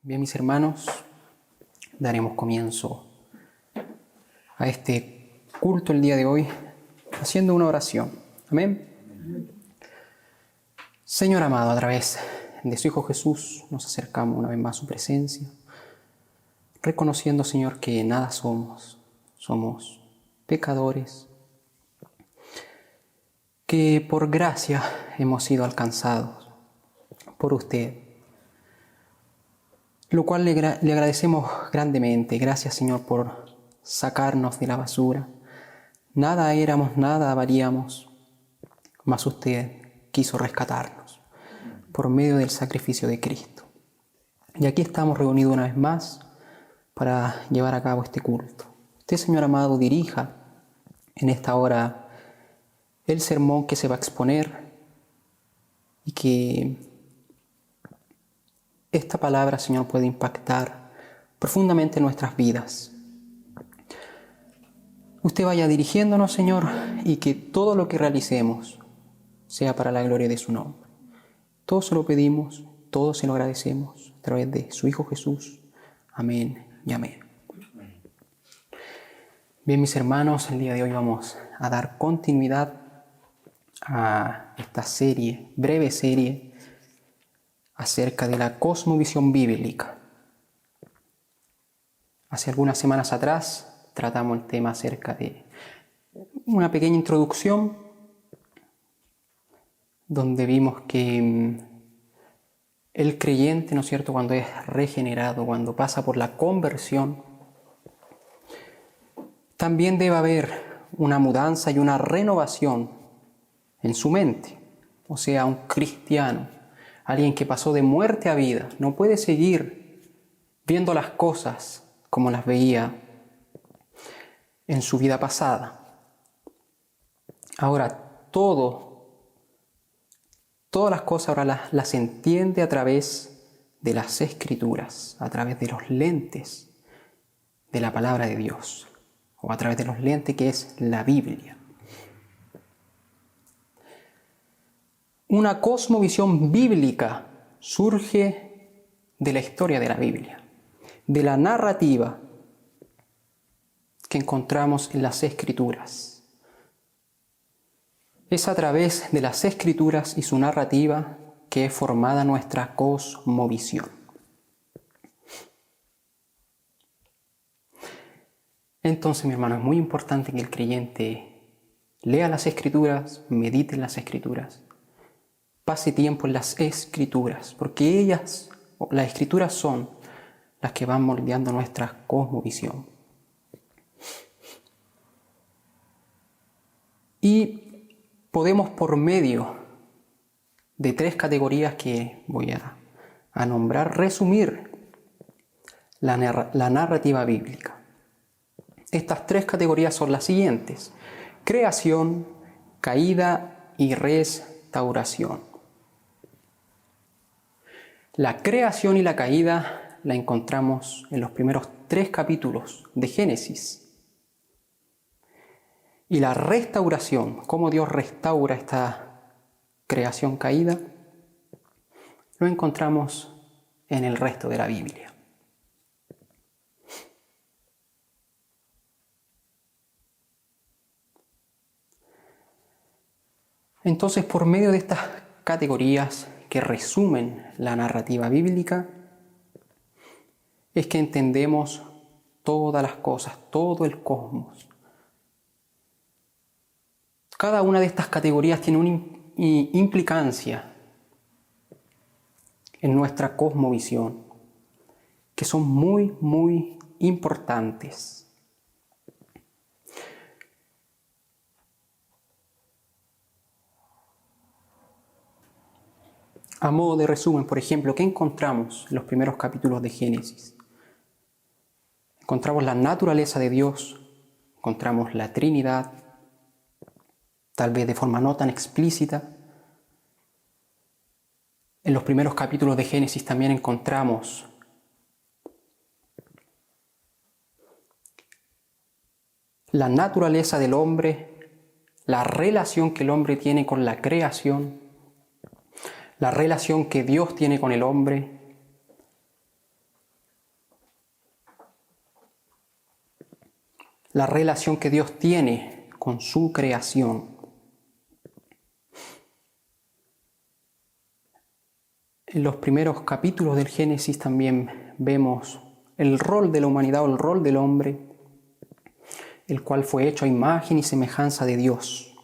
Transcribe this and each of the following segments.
Bien, mis hermanos, daremos comienzo a este culto el día de hoy haciendo una oración. Amén. Señor amado, a través de su Hijo Jesús nos acercamos una vez más a su presencia, reconociendo, Señor, que nada somos pecadores, que por gracia hemos sido alcanzados por usted, lo cual le agradecemos grandemente. Gracias, Señor, por sacarnos de la basura. Nada éramos, nada valíamos, mas usted quiso rescatarnos por medio del sacrificio de Cristo. Y aquí estamos reunidos una vez más para llevar a cabo este culto. Usted, Señor amado, dirija en esta hora el sermón que se va a exponer y que esta palabra, Señor, puede impactar profundamente nuestras vidas. Usted vaya dirigiéndonos, Señor, y que todo lo que realicemos sea para la gloria de su nombre. Todo se lo pedimos, todo se lo agradecemos a través de su Hijo Jesús. Amén y amén. Bien, mis hermanos, el día de hoy vamos a dar continuidad a esta breve serie, acerca de la cosmovisión bíblica. Hace algunas semanas atrás tratamos el tema acerca de una pequeña introducción, donde vimos que el creyente, ¿no es cierto?, cuando es regenerado, cuando pasa por la conversión, también debe haber una mudanza y una renovación en su mente. O sea, un cristiano, alguien que pasó de muerte a vida, no puede seguir viendo las cosas como las veía en su vida pasada. Ahora, todas las cosas ahora las entiende a través de las Escrituras, a través de los lentes de la palabra de Dios, o a través de los lentes que es la Biblia. Una cosmovisión bíblica surge de la historia de la Biblia, de la narrativa que encontramos en las Escrituras. Es a través de las Escrituras y su narrativa que es formada nuestra cosmovisión. Entonces, mi hermano, es muy importante que el creyente lea las Escrituras, medite en las Escrituras, pase tiempo en las Escrituras, porque las Escrituras son las que van moldeando nuestra cosmovisión. Y podemos, por medio de 3 categorías que voy a nombrar, resumir la narrativa bíblica. Estas 3 categorías son las siguientes: creación, caída y restauración. La creación y la caída la encontramos en los primeros 3 capítulos de Génesis. Y la restauración, cómo Dios restaura esta creación caída, lo encontramos en el resto de la Biblia. Entonces, por medio de estas categorías que resumen la narrativa bíblica, es que entendemos todas las cosas, todo el cosmos. Cada una de estas categorías tiene una implicancia en nuestra cosmovisión, que son muy, muy importantes. A modo de resumen, por ejemplo, ¿qué encontramos en los primeros capítulos de Génesis? Encontramos la naturaleza de Dios, encontramos la Trinidad, tal vez de forma no tan explícita. En los primeros capítulos de Génesis también encontramos la naturaleza del hombre, la relación que el hombre tiene con la creación, la relación que Dios tiene con el hombre, la relación que Dios tiene con su creación. En los primeros capítulos del Génesis también vemos el rol de la humanidad o el rol del hombre, el cual fue hecho a imagen y semejanza de Dios.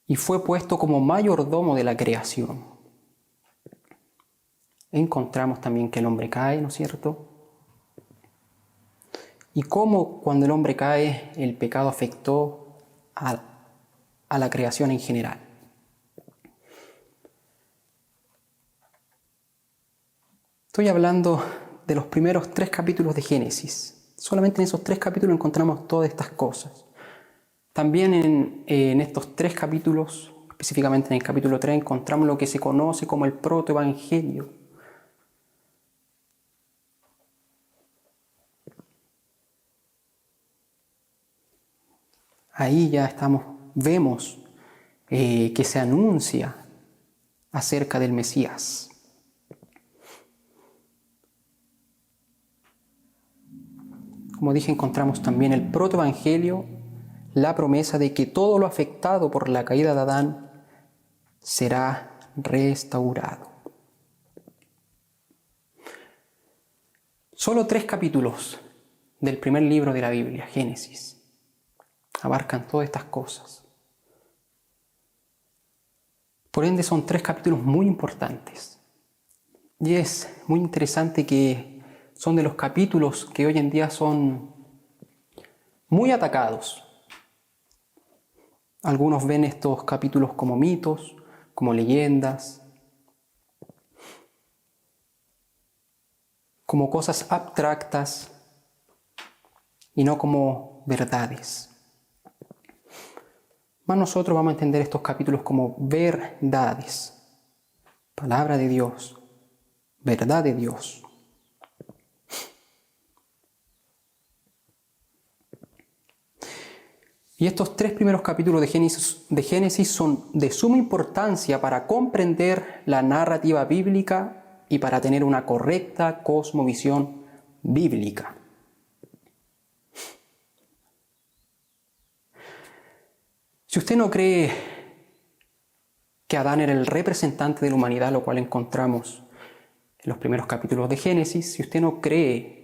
Y fue puesto como mayordomo de la creación. Encontramos también que el hombre cae, ¿no es cierto? Y cómo cuando el hombre cae, el pecado afectó a la creación en general. Estoy hablando de los primeros 3 capítulos de Génesis. Solamente en esos 3 capítulos encontramos todas estas cosas. También en estos 3 capítulos, específicamente en el capítulo 3, encontramos lo que se conoce como el protoevangelio. Ahí ya vemos que se anuncia acerca del Mesías. Como dije, encontramos también el protoevangelio, la promesa de que todo lo afectado por la caída de Adán será restaurado. Solo 3 capítulos del primer libro de la Biblia, Génesis, abarcan todas estas cosas. Por ende, son 3 capítulos muy importantes. Y es muy interesante que son de los capítulos que hoy en día son muy atacados. Algunos ven estos capítulos como mitos, como leyendas, como cosas abstractas y no como verdades. Más nosotros vamos a entender estos capítulos como verdades, palabra de Dios, verdad de Dios. Y estos 3 primeros capítulos de Génesis son de suma importancia para comprender la narrativa bíblica y para tener una correcta cosmovisión bíblica. Si usted no cree que Adán era el representante de la humanidad, lo cual encontramos en los primeros capítulos de Génesis, si usted no cree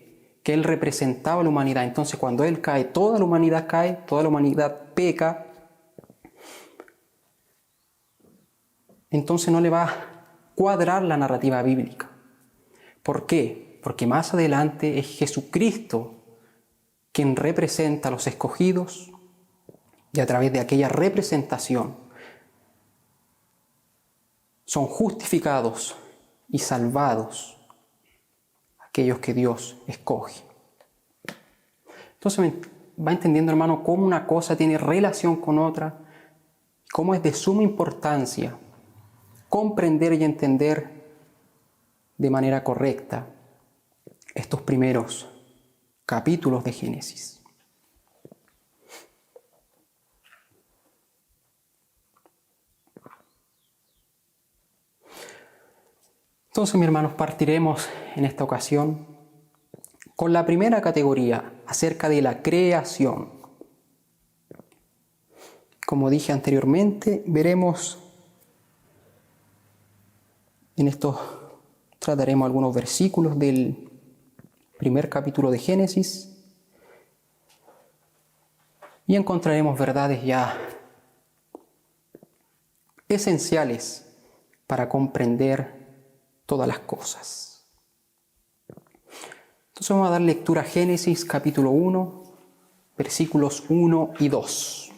que él representaba a la humanidad, entonces cuando él cae, toda la humanidad peca, entonces no le va a cuadrar la narrativa bíblica. ¿Por qué? Porque más adelante es Jesucristo quien representa a los escogidos y a través de aquella representación son justificados y salvados aquellos que Dios escoge. Entonces va entendiendo, hermano, cómo una cosa tiene relación con otra, cómo es de suma importancia comprender y entender de manera correcta estos primeros capítulos de Génesis. Entonces, mis hermanos, partiremos en esta ocasión con la primera categoría acerca de la creación. Como dije anteriormente, veremos en estos, trataremos algunos versículos del primer capítulo de Génesis y encontraremos verdades ya esenciales para comprender todas las cosas. Entonces vamos a dar lectura a Génesis capítulo 1, versículos 1 y 2.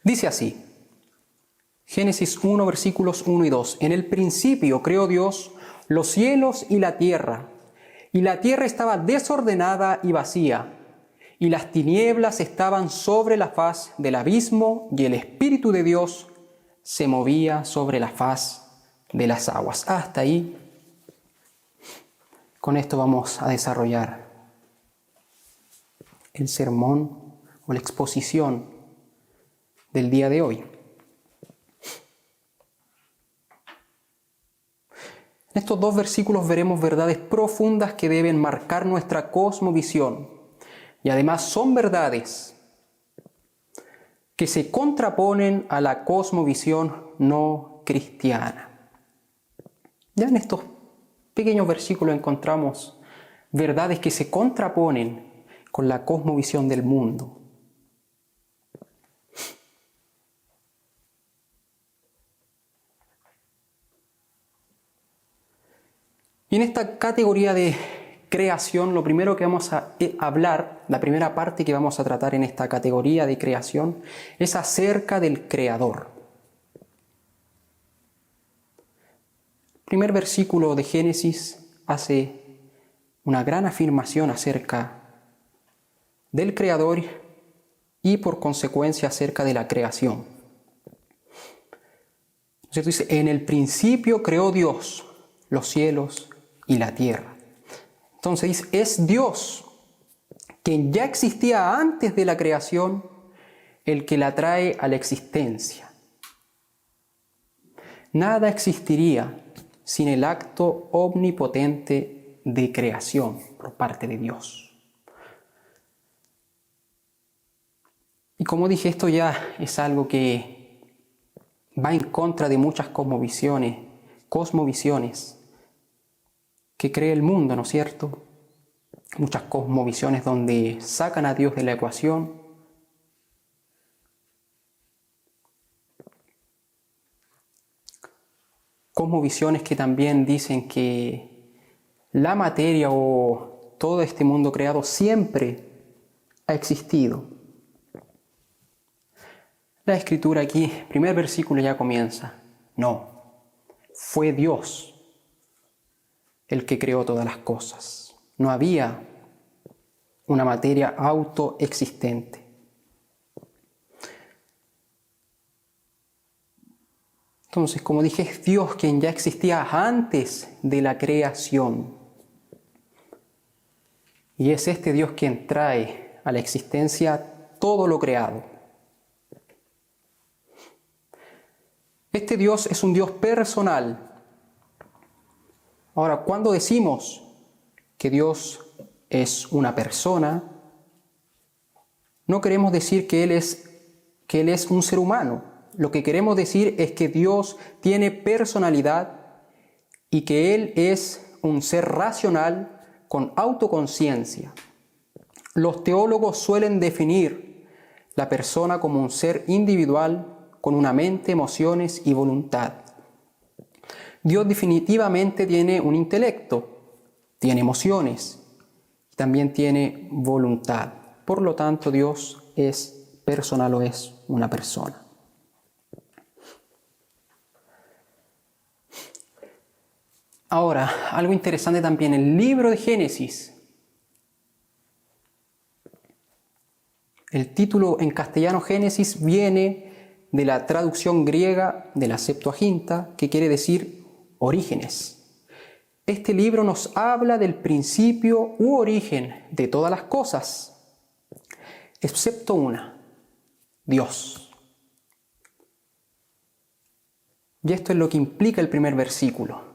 Dice así, Génesis 1, versículos 1 y 2. En el principio creó Dios los cielos y la tierra estaba desordenada y vacía, y las tinieblas estaban sobre la faz del abismo, y el Espíritu de Dios se movía sobre la faz de las aguas. Hasta ahí. Con esto vamos a desarrollar el sermón o la exposición del día de hoy. En estos dos versículos veremos verdades profundas que deben marcar nuestra cosmovisión. Y además son verdades que se contraponen a la cosmovisión no cristiana. Ya en estos pequeños versículos encontramos verdades que se contraponen con la cosmovisión del mundo. Y en esta categoría de creación, lo primero que vamos a hablar, la primera parte que vamos a tratar en esta categoría de creación, es acerca del Creador. El primer versículo de Génesis hace una gran afirmación acerca del Creador y por consecuencia acerca de la creación. Entonces dice, en el principio creó Dios los cielos y la tierra. Entonces es Dios, quien ya existía antes de la creación, el que la trae a la existencia. Nada existiría sin el acto omnipotente de creación por parte de Dios. Y como dije, esto ya es algo que va en contra de muchas cosmovisiones que cree el mundo, ¿no es cierto? Muchas cosmovisiones donde sacan a Dios de la ecuación. Cosmovisiones que también dicen que la materia o todo este mundo creado siempre ha existido. La escritura aquí, primer versículo ya comienza. No, fue Dios el que creó todas las cosas. No había una materia autoexistente. Entonces, como dije, es Dios quien ya existía antes de la creación. Y es este Dios quien trae a la existencia todo lo creado. Este Dios es un Dios personal. Ahora, cuando decimos que Dios es una persona, no queremos decir que Él es un ser humano. Lo que queremos decir es que Dios tiene personalidad y que Él es un ser racional con autoconciencia. Los teólogos suelen definir la persona como un ser individual con una mente, emociones y voluntad. Dios definitivamente tiene un intelecto, tiene emociones, también tiene voluntad. Por lo tanto, Dios es personal o es una persona. Ahora, algo interesante también, el libro de Génesis, el título en castellano Génesis viene de la traducción griega de la Septuaginta, que quiere decir orígenes. Este libro nos habla del principio u origen de todas las cosas, excepto una, Dios. Y esto es lo que implica el primer versículo.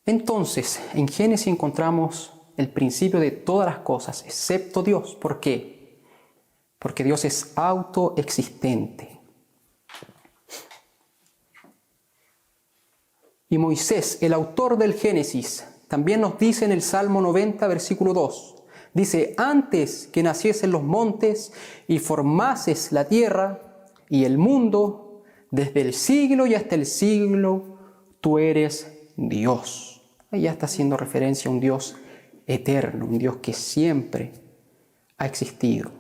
Entonces, en Génesis encontramos el principio de todas las cosas, excepto Dios. ¿Por qué? Porque Dios es autoexistente. Y Moisés, el autor del Génesis, también nos dice en el Salmo 90, versículo 2, dice, antes que naciesen los montes y formases la tierra y el mundo, desde el siglo y hasta el siglo, tú eres Dios. Ahí ya está haciendo referencia a un Dios eterno, un Dios que siempre ha existido.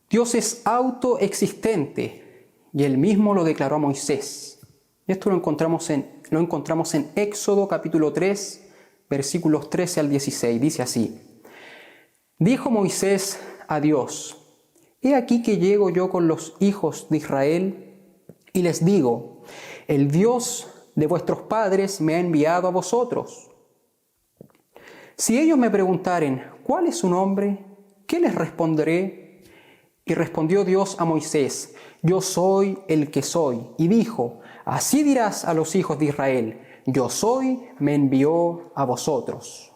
Dios es autoexistente y Él mismo lo declaró a Moisés. Esto lo encontramos en Éxodo capítulo 3, versículos 13 al 16. Dice así, dijo Moisés a Dios, he aquí que llego yo con los hijos de Israel y les digo, el Dios de vuestros padres me ha enviado a vosotros. Si ellos me preguntaren, ¿cuál es su nombre? ¿Qué les responderé? Y respondió Dios a Moisés, yo soy el que soy. Y dijo, Así dirás a los hijos de Israel: Yo soy, me envió a vosotros.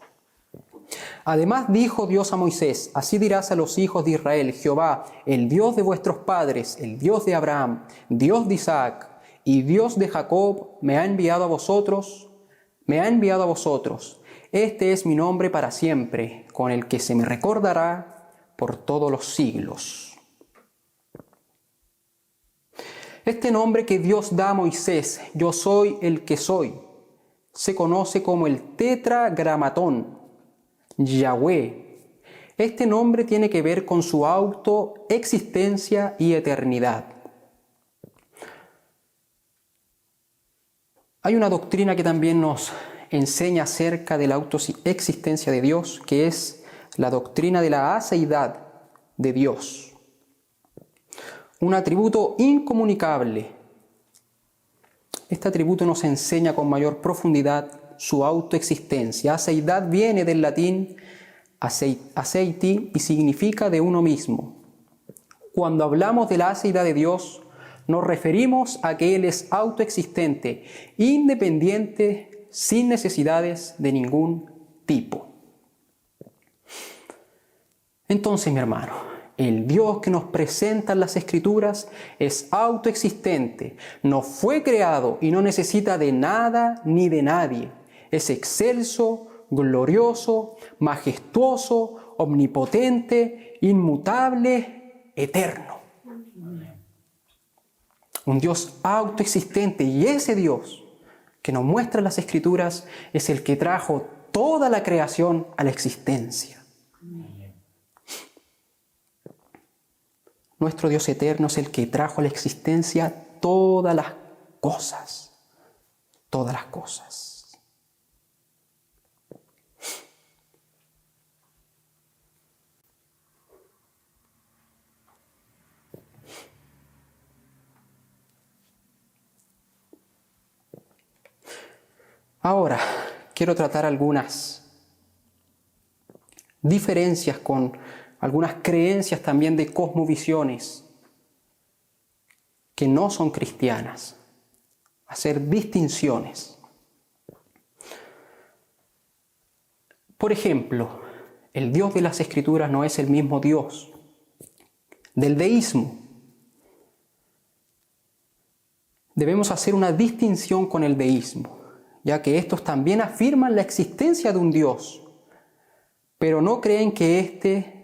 Además dijo Dios a Moisés: Así dirás a los hijos de Israel: Jehová, el Dios de vuestros padres, el Dios de Abraham, Dios de Isaac y Dios de Jacob, me ha enviado a vosotros. Este es mi nombre para siempre, con el que se me recordará por todos los siglos. Este nombre que Dios da a Moisés, yo soy el que soy, se conoce como el Tetragramatón, Yahweh. Este nombre tiene que ver con su autoexistencia y eternidad. Hay una doctrina que también nos enseña acerca de la autoexistencia de Dios, que es la doctrina de la aseidad de Dios. Un atributo incomunicable. Este atributo nos enseña con mayor profundidad su autoexistencia. Aseidad viene del latín aceiti y significa de uno mismo. Cuando hablamos de la aseidad de Dios, nos referimos a que Él es autoexistente, independiente, sin necesidades de ningún tipo. Entonces, mi hermano, el Dios que nos presentan las Escrituras es autoexistente, no fue creado y no necesita de nada ni de nadie. Es excelso, glorioso, majestuoso, omnipotente, inmutable, eterno. Un Dios autoexistente, y ese Dios que nos muestra las Escrituras es el que trajo toda la creación a la existencia. Nuestro Dios eterno es el que trajo a la existencia todas las cosas. Todas las cosas. Ahora, quiero tratar algunas diferencias con algunas creencias también de cosmovisiones que no son cristianas. Hacer distinciones. Por ejemplo, el Dios de las Escrituras no es el mismo Dios del deísmo. Debemos hacer una distinción con el deísmo, ya que estos también afirman la existencia de un Dios, pero no creen que esté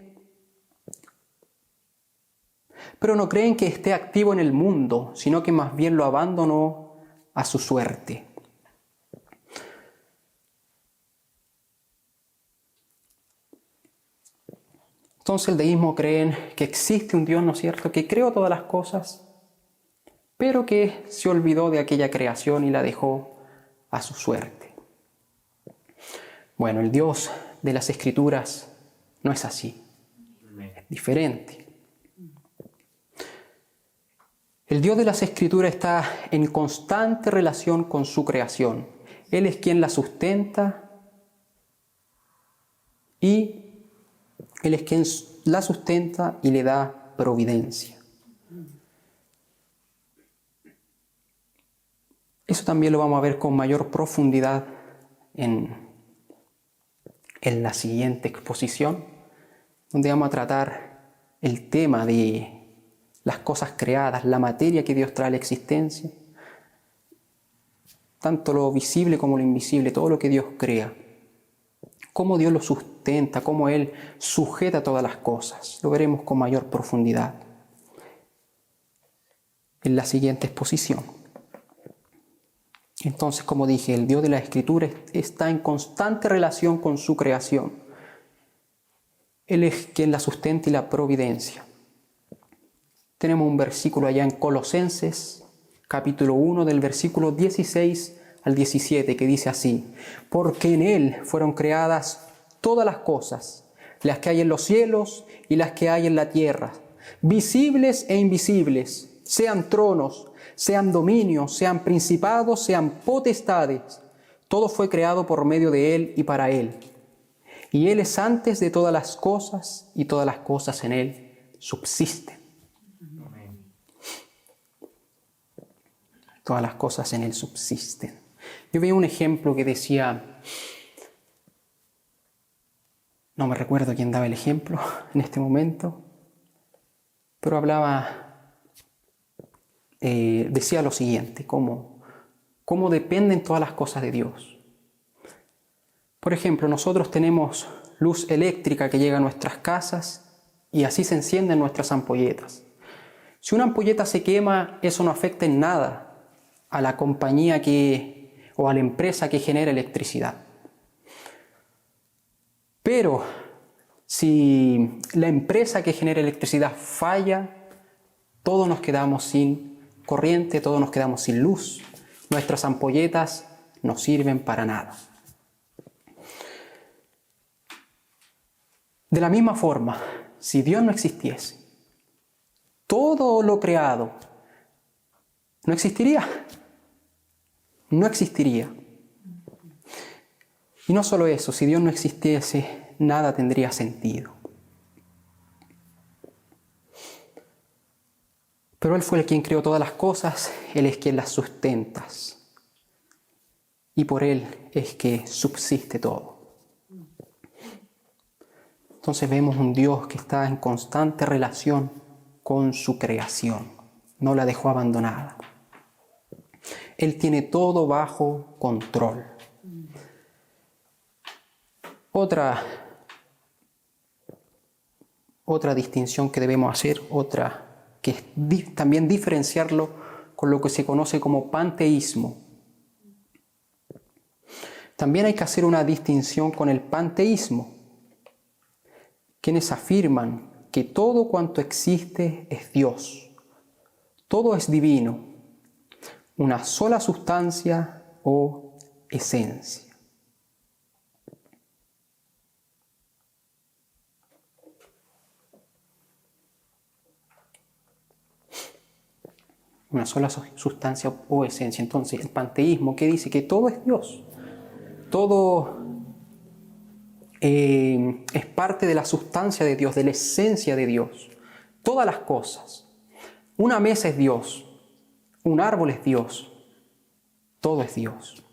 activo en el mundo, sino que más bien lo abandonó a su suerte. Entonces el deísmo creen que existe un Dios, ¿no es cierto?, que creó todas las cosas, pero que se olvidó de aquella creación y la dejó a su suerte. Bueno, el Dios de las Escrituras no es así, es diferente. El Dios de las Escrituras está en constante relación con su creación. Él es quien la sustenta y le da providencia. Eso también lo vamos a ver con mayor profundidad en la siguiente exposición, donde vamos a tratar el tema de las cosas creadas, la materia que Dios trae a la existencia, tanto lo visible como lo invisible, todo lo que Dios crea, cómo Dios lo sustenta, cómo Él sujeta todas las cosas. Lo veremos con mayor profundidad en la siguiente exposición. Entonces, como dije, el Dios de la Escritura está en constante relación con su creación. Él es quien la sustenta y la providencia. Tenemos un versículo allá en Colosenses, capítulo 1, del versículo 16 al 17, que dice así: porque en Él fueron creadas todas las cosas, las que hay en los cielos y las que hay en la tierra, visibles e invisibles, sean tronos, sean dominios, sean principados, sean potestades. Todo fue creado por medio de Él y para Él. Y Él es antes de todas las cosas, y todas las cosas en Él subsisten. todas las cosas en Él subsisten. Yo veía un ejemplo que decía, no me recuerdo quién daba el ejemplo en este momento, pero decía lo siguiente, cómo dependen todas las cosas de Dios. Por ejemplo, nosotros tenemos luz eléctrica que llega a nuestras casas y así se encienden nuestras ampolletas. Si una ampolleta se quema, eso no afecta en nada a la compañía o a la empresa que genera electricidad. Pero si la empresa que genera electricidad falla, todos nos quedamos sin corriente, todos nos quedamos sin luz. Nuestras ampolletas no sirven para nada. De la misma forma, si Dios no existiese, todo lo creado no existiría. No existiría. Y no solo eso, si Dios no existiese, nada tendría sentido. Pero Él fue el quien creó todas las cosas, Él es quien las sustenta. Y por Él es que subsiste todo. Entonces vemos un Dios que está en constante relación con su creación. No la dejó abandonada. Él tiene todo bajo control. Otra distinción que debemos hacer, que es también diferenciarlo con lo que se conoce como panteísmo. También hay que hacer una distinción con el panteísmo, quienes afirman que todo cuanto existe es Dios, todo es divino, una sola sustancia o esencia. Una sola sustancia o esencia. Entonces, el panteísmo, ¿qué dice? Que todo es Dios. Todo es parte de la sustancia de Dios, de la esencia de Dios. Todas las cosas. Una mesa es Dios. Un árbol es Dios. Todo es Dios.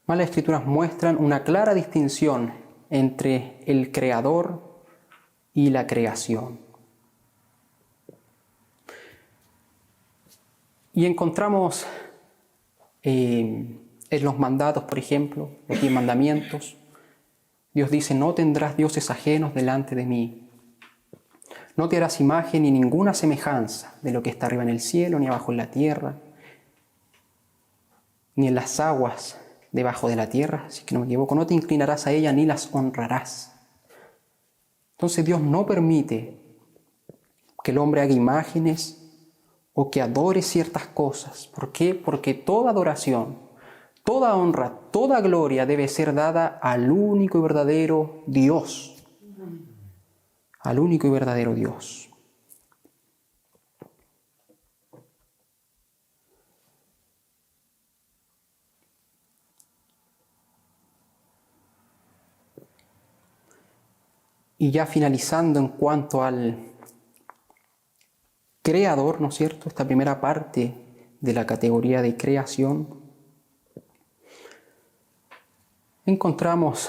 Más las Escrituras muestran una clara distinción entre el Creador y la creación. Y encontramos en los mandatos, por ejemplo, los 10 mandamientos, Dios dice, no tendrás dioses ajenos delante de mí. No te harás imagen ni ninguna semejanza de lo que está arriba en el cielo, ni abajo en la tierra, ni en las aguas debajo de la tierra, si que no me equivoco, no te inclinarás a ella ni las honrarás. Entonces Dios no permite que el hombre haga imágenes o que adore ciertas cosas. ¿Por qué? Porque toda adoración, toda honra, toda gloria debe ser dada al único y verdadero Dios. Al único y verdadero Dios. Y ya finalizando en cuanto al creador, ¿no es cierto? Esta primera parte de la categoría de creación, encontramos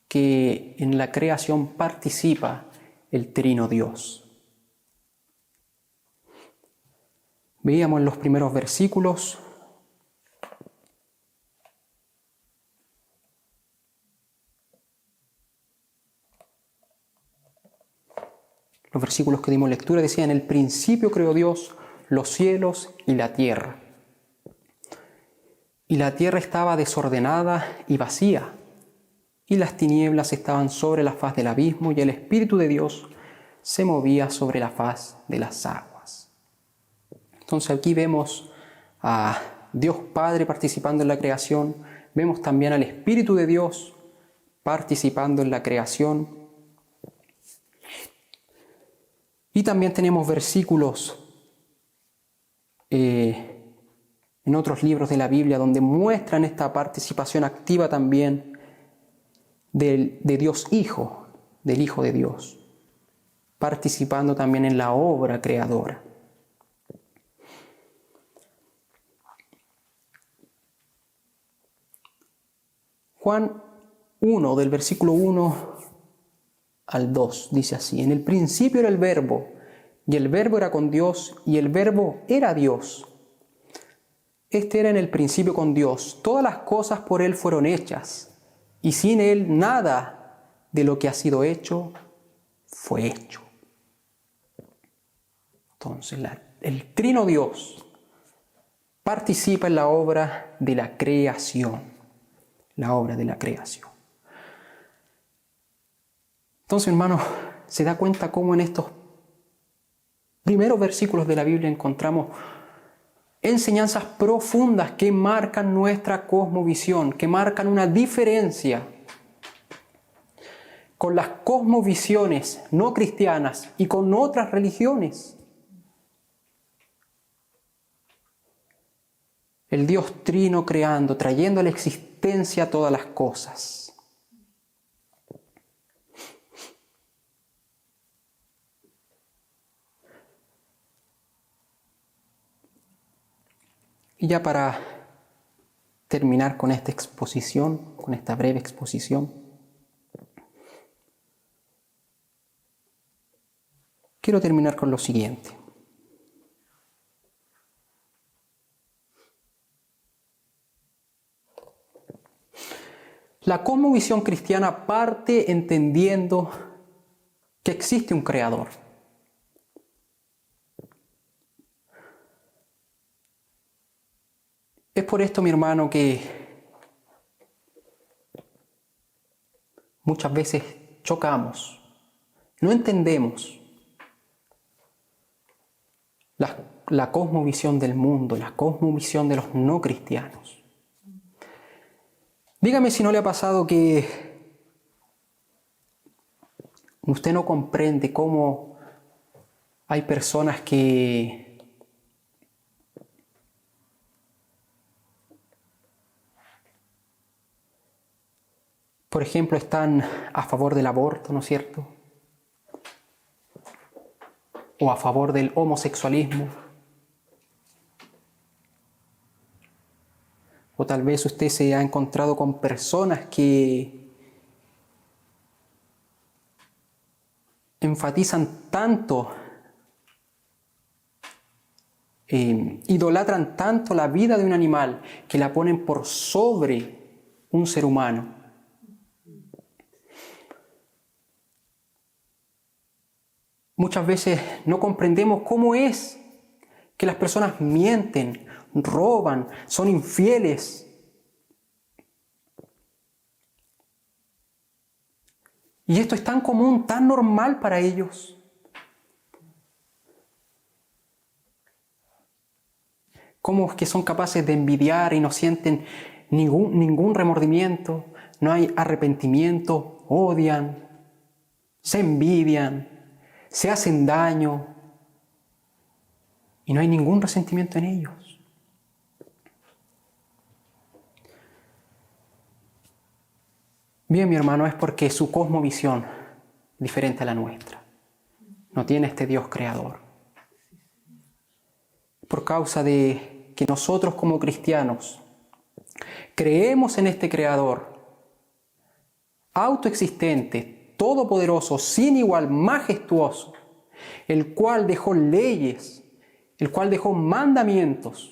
que en la creación participa el trino Dios. Veíamos en los primeros versículos los versículos que dimos lectura, decían, en el principio creó Dios los cielos y la tierra. Y la tierra estaba desordenada y vacía, y las tinieblas estaban sobre la faz del abismo, y el Espíritu de Dios se movía sobre la faz de las aguas. Entonces aquí vemos a Dios Padre participando en la creación, vemos también al Espíritu de Dios participando en la creación. Y también tenemos versículos en otros libros de la Biblia donde muestran esta participación activa también de Dios Hijo, del Hijo de Dios, participando también en la obra creadora. Juan 1, del versículo 1 al 2, dice así: en el principio era el Verbo, y el Verbo era con Dios, y el Verbo era Dios. Este era en el principio con Dios. Todas las cosas por Él fueron hechas, y sin Él nada de lo que ha sido hecho fue hecho. Entonces, el Trino Dios participa en la obra de la creación. La obra de la creación. Entonces, hermanos, se da cuenta cómo en estos primeros versículos de la Biblia encontramos enseñanzas profundas que marcan nuestra cosmovisión, que marcan una diferencia con las cosmovisiones no cristianas y con otras religiones. El Dios Trino creando, trayendo a la existencia todas las cosas. Y ya para terminar con esta exposición, con esta breve exposición, quiero terminar con lo siguiente. La cosmovisión cristiana parte entendiendo que existe un creador. Es por esto, mi hermano, que muchas veces chocamos, no entendemos la cosmovisión del mundo, la cosmovisión de los no cristianos. Dígame si no le ha pasado que usted no comprende cómo hay personas que por ejemplo, están a favor del aborto, ¿no es cierto? O a favor del homosexualismo. O tal vez usted se ha encontrado con personas que enfatizan tanto, idolatran tanto la vida de un animal que la ponen por sobre un ser humano. Muchas veces no comprendemos cómo es que las personas mienten, roban, son infieles. Y esto es tan común, tan normal para ellos. ¿Cómo es que son capaces de envidiar y no sienten ningún remordimiento? No hay arrepentimiento, odian, se envidian, se hacen daño y no hay ningún resentimiento en ellos. Bien, mi hermano, es porque su cosmovisión es diferente a la nuestra. No tiene este Dios creador. Por causa de que nosotros como cristianos creemos en este creador autoexistente, todopoderoso, sin igual, majestuoso, el cual dejó leyes, el cual dejó mandamientos,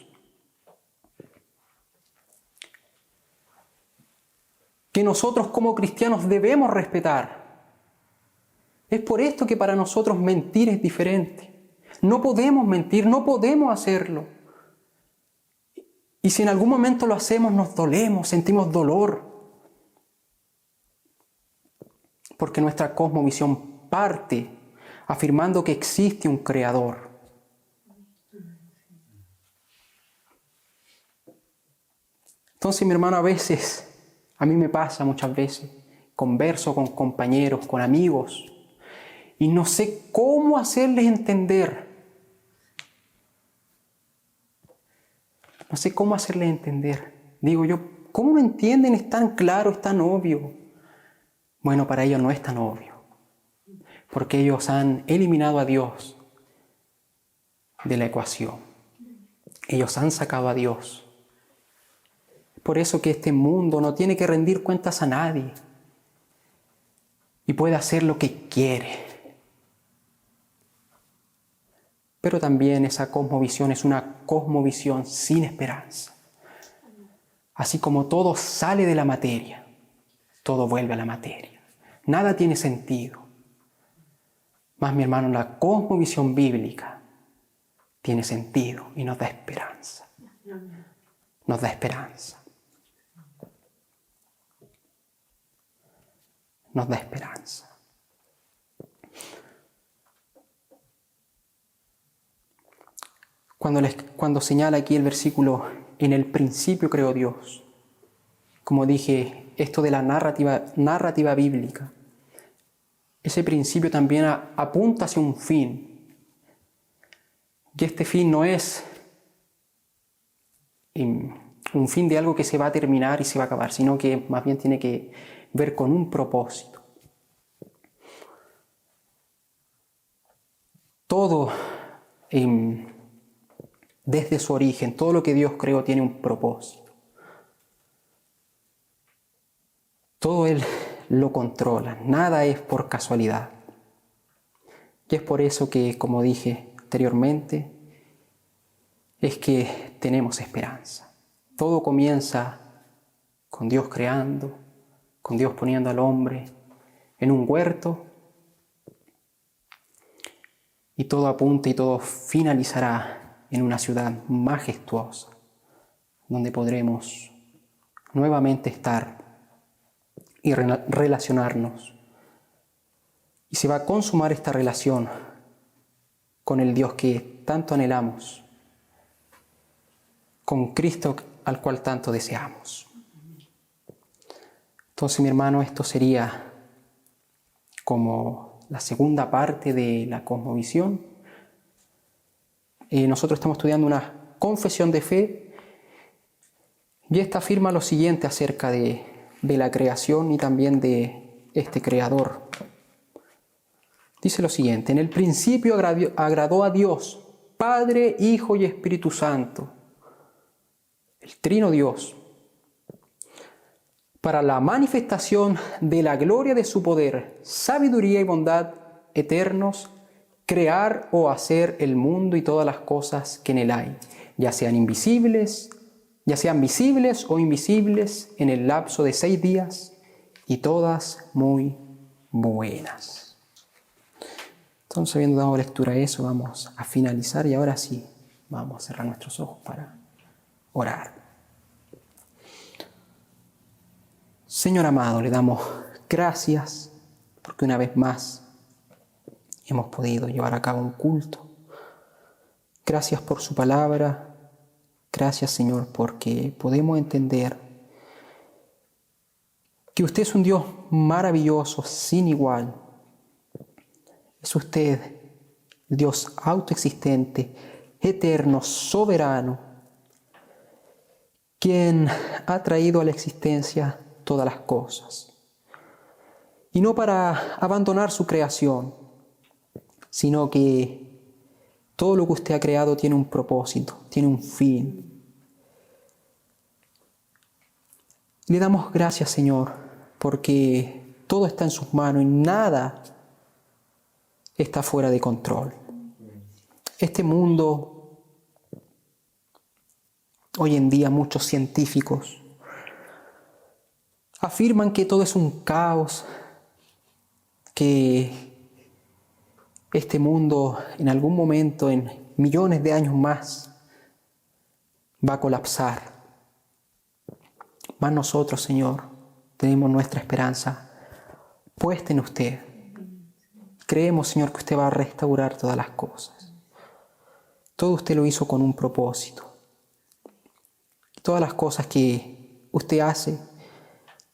que nosotros como cristianos debemos respetar. Es por esto que para nosotros mentir es diferente. No podemos mentir, no podemos hacerlo. Y si en algún momento lo hacemos, nos dolemos, sentimos dolor. Porque nuestra cosmovisión parte afirmando que existe un creador. Entonces, mi hermano, a mí me pasa muchas veces, converso con compañeros, con amigos, y no sé cómo hacerles entender. No sé cómo hacerles entender. Digo yo, ¿cómo no entienden? Es tan claro, es tan obvio. Bueno, para ellos no es tan obvio, porque ellos han eliminado a Dios de la ecuación. Ellos han sacado a Dios. Por eso que este mundo no tiene que rendir cuentas a nadie y puede hacer lo que quiere. Pero también esa cosmovisión es una cosmovisión sin esperanza. Así como todo sale de la materia, todo vuelve a la materia. Nada tiene sentido. Más, mi hermano, la cosmovisión bíblica tiene sentido y nos da esperanza. Nos da esperanza. Nos da esperanza. Cuando señala aquí el versículo, en el principio creó Dios, como dije, esto de la narrativa bíblica, ese principio también apunta hacia un fin. Y este fin no es un fin de algo que se va a terminar y se va a acabar, sino que más bien tiene que ver con un propósito. Todo, desde su origen, todo lo que Dios creó tiene un propósito. Todo Él lo controla, nada es por casualidad. Y es por eso que, como dije anteriormente, es que tenemos esperanza. Todo comienza con Dios creando, con Dios poniendo al hombre en un huerto, y todo apunta y todo finalizará en una ciudad majestuosa, donde podremos nuevamente estar y relacionarnos. Y se va a consumar esta relación con el Dios que tanto anhelamos, con Cristo al cual tanto deseamos. Entonces, mi hermano, esto sería como la segunda parte de la cosmovisión. Nosotros estamos estudiando una confesión de fe y esta afirma lo siguiente acerca de la creación y también de este creador. Dice lo siguiente: en el principio agradó a Dios, Padre, Hijo y Espíritu Santo, el Trino Dios, para la manifestación de la gloria de su poder, sabiduría y bondad eternos, crear o hacer el mundo y todas las cosas que en él hay, ya sean visibles o invisibles, en el lapso de 6 días, y todas muy buenas. Entonces, habiendo dado lectura a eso, vamos a finalizar y ahora sí, vamos a cerrar nuestros ojos para orar. Señor amado, le damos gracias porque una vez más hemos podido llevar a cabo un culto. Gracias por su palabra. Gracias, Señor, porque podemos entender que usted es un Dios maravilloso, sin igual. Es usted el Dios autoexistente, eterno, soberano, quien ha traído a la existencia todas las cosas. Y no para abandonar su creación, sino que todo lo que usted ha creado tiene un propósito, tiene un fin. Le damos gracias, Señor, porque todo está en sus manos y nada está fuera de control. Este mundo, hoy en día muchos científicos afirman que todo es un caos, que este mundo en algún momento, en millones de años más, va a colapsar. Mas nosotros, Señor, tenemos nuestra esperanza puesta en usted. Creemos, Señor, que usted va a restaurar todas las cosas. Todo usted lo hizo con un propósito. Todas las cosas que usted hace,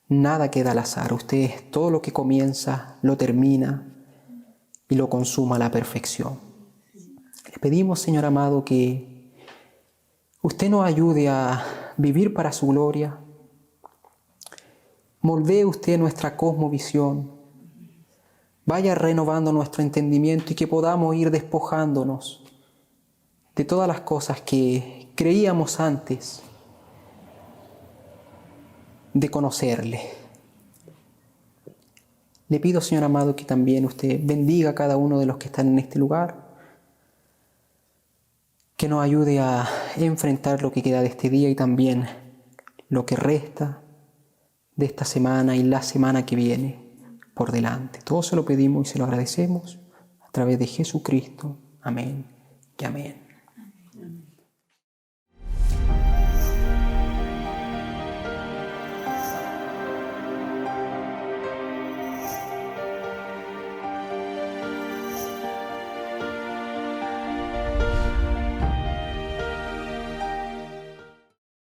nada queda al azar. Usted todo lo que comienza, lo termina y lo consuma a la perfección. Le pedimos, Señor amado, que usted nos ayude a vivir para su gloria Moldee usted nuestra cosmovisión. Vaya renovando nuestro entendimiento y que podamos ir despojándonos de todas las cosas que creíamos antes de conocerle. Le pido, Señor amado, que también usted bendiga a cada uno de los que están en este lugar, que nos ayude a enfrentar lo que queda de este día y también lo que resta de esta semana y la semana que viene por delante. Todo se lo pedimos y se lo agradecemos a través de Jesucristo. Amén y amén.